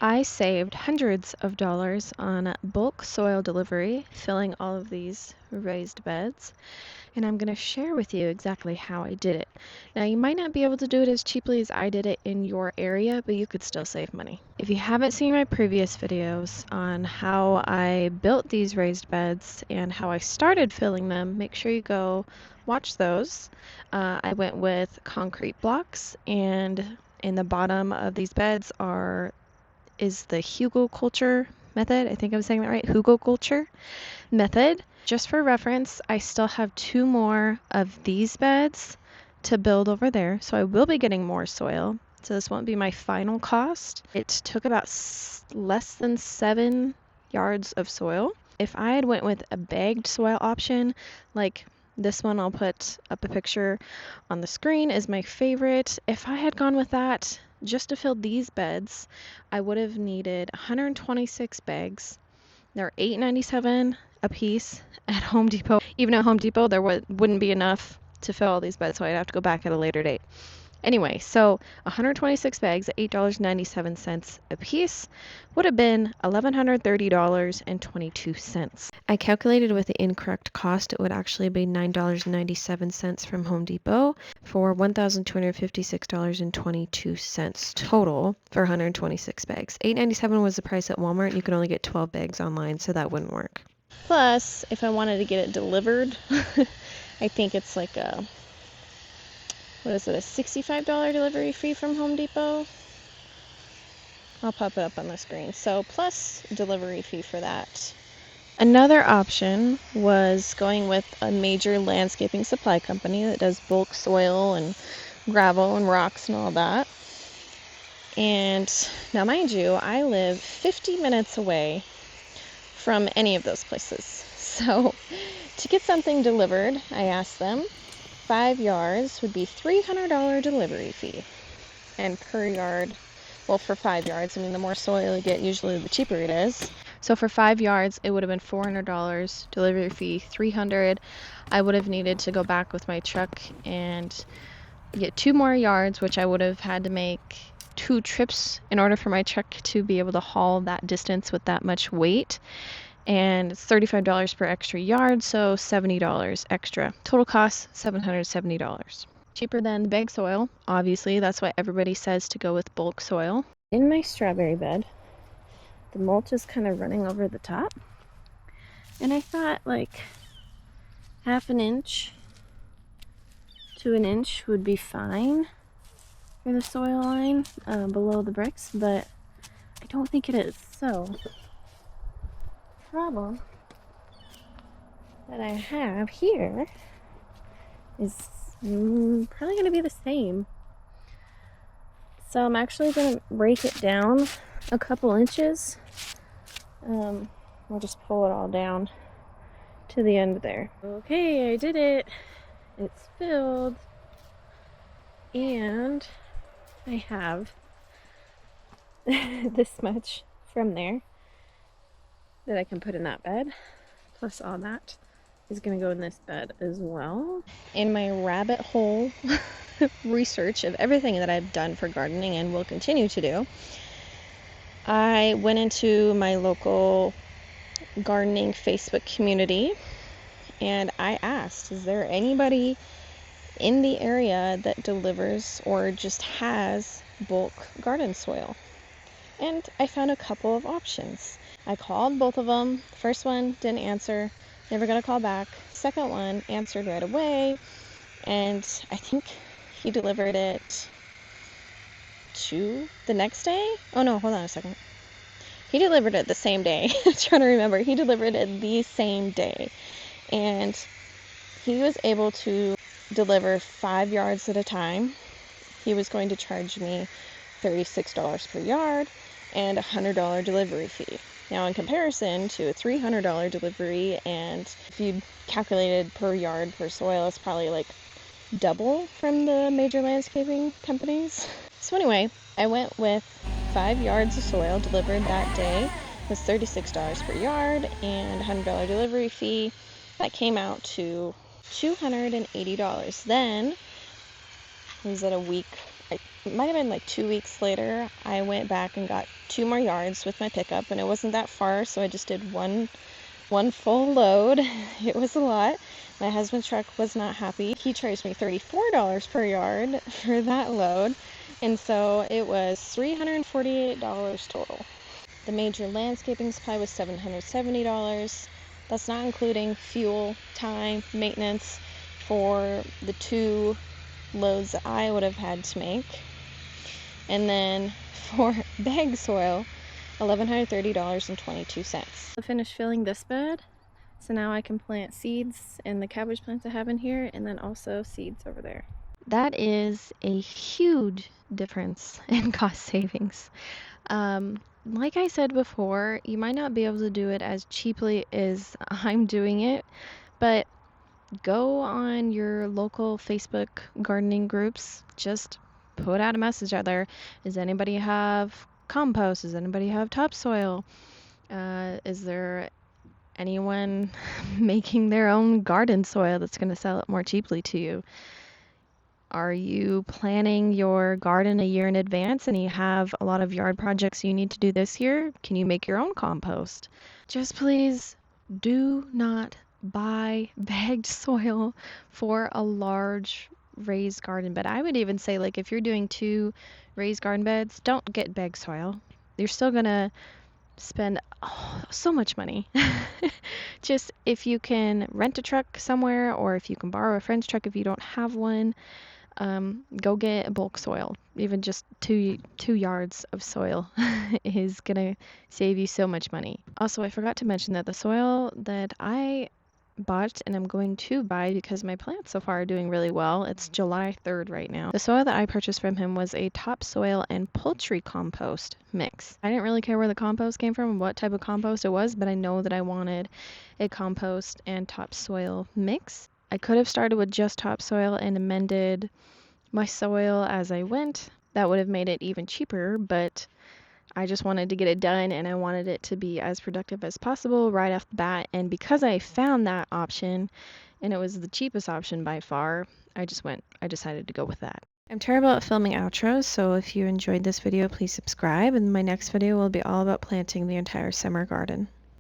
I saved hundreds of dollars on bulk soil delivery, filling all of these raised beds, and I'm going to share with you exactly how I did it. Now, you might not be able to do it as cheaply as I did it in your area, but you could still save money. If you haven't seen my previous videos on how I built these raised beds and how I started filling them, make sure you go watch those. I went with concrete blocks, and in the bottom of these beds is the hugelkultur method. I think I'm saying that right. Hugelkultur method. Just for reference, I still have 2 more of these beds to build over there, so I will be getting more soil. So this won't be my final cost. It took about less than 7 yards of soil. If I had went with a bagged soil option, like this one, I'll put up a picture on the screen, is my favorite. If I had gone with that, just to fill these beds, I would have needed 126 bags. They're $8.97 a piece at Home Depot. Even at Home Depot, there wouldn't be enough to fill all these beds, so I'd have to go back at a later date. Anyway, so 126 bags at $8.97 a piece would have been $1,130.22. I calculated with the incorrect cost, it would actually be $9.97 from Home Depot for $1,256.22 total for 126 bags. $8.97 was the price at Walmart. You can only get 12 bags online, so that wouldn't work. Plus, if I wanted to get it delivered, I think it's like a $65 delivery fee from Home Depot? I'll pop it up on the screen. So plus delivery fee for that. Another option was going with a major landscaping supply company that does bulk soil and gravel and rocks and all that. And now mind you, I live 50 minutes away from any of those places. So to get something delivered, I asked them, 5 yards would be $300 delivery fee. And per yard, well, for 5 yards, I mean, the more soil you get, usually the cheaper it is. So for 5 yards, it would have been $400 delivery fee, $300. I would have needed to go back with my truck and get 2 more yards, which I would have had to make 2 trips in order for my truck to be able to haul that distance with that much weight. And it's $35 per extra yard, so $70 extra. Total cost, $770. Cheaper than the bag soil, obviously. That's why everybody says to go with bulk soil. In my strawberry bed, the mulch is kind of running over the top. And I thought like half an inch to an inch would be fine for the soil line below the bricks, but I don't think it is. So problem that I have here is probably going to be the same. So I'm actually going to break it down a couple inches. I'll just pull it all down to the end there. Okay, I did it. It's filled. And I have this much from there that I can put in that bed, plus all that is going to go in this bed as well. In my rabbit hole research of everything that I've done for gardening and will continue to do, I went into my local gardening Facebook community and I asked, is there anybody in the area that delivers or just has bulk garden soil? And I found a couple of options. I called both of them. First one didn't answer, never got a call back. Second one answered right away, and I think he delivered it the next day. Oh no, hold on a second. He delivered it the same day. I'm trying to remember. He delivered it the same day, and he was able to deliver 5 yards at a time. He was going to charge me $36 per yard and a $100 delivery fee. Now, in comparison to a $300 delivery, and if you calculated per yard per soil, it's probably like double from the major landscaping companies. So anyway, I went with 5 yards of soil delivered that day. It was $36 per yard and $100 delivery fee. That came out to $280. Then, was it a week it might have been like 2 weeks later, I went back and got 2 more yards with my pickup, and it wasn't that far, so I just did one full load. It was a lot. My husband's truck was not happy. He charged me $34 per yard for that load, and so it was $348 total. The major landscaping supply was $770. That's not including fuel, time, maintenance for the 2 loads that I would have had to make. And then for bag soil, $1,130.22. I finished filling this bed, so now I can plant seeds in the cabbage plants I have in here, and then also seeds over there. That is a huge difference in cost savings. Like I said before, you might not be able to do it as cheaply as I'm doing it, but go on your local Facebook gardening groups. Just put out a message out there. Does anybody have compost? Does anybody have topsoil? Is there anyone making their own garden soil that's going to sell it more cheaply to you? Are you planning your garden a year in advance and you have a lot of yard projects you need to do this year? Can you make your own compost? Just please do not buy bagged soil for a large raised garden bed. I would even say, like, if you're doing 2 raised garden beds, don't get bagged soil. You're still gonna spend so much money. Just if you can rent a truck somewhere, or if you can borrow a friend's truck if you don't have one, go get bulk soil. Even just two yards of soil is gonna save you so much money. Also, I forgot to mention that the soil that I bought and I'm going to buy, because my plants so far are doing really well. It's July 3rd right now. The soil that I purchased from him was a topsoil and poultry compost mix. I didn't really care where the compost came from, what type of compost it was, but I know that I wanted a compost and topsoil mix. I could have started with just topsoil and amended my soil as I went. That would have made it even cheaper, but I just wanted to get it done, and I wanted it to be as productive as possible right off the bat. And because I found that option, and it was the cheapest option by far, I decided to go with that. I'm terrible at filming outros, so if you enjoyed this video, please subscribe, and my next video will be all about planting the entire summer garden.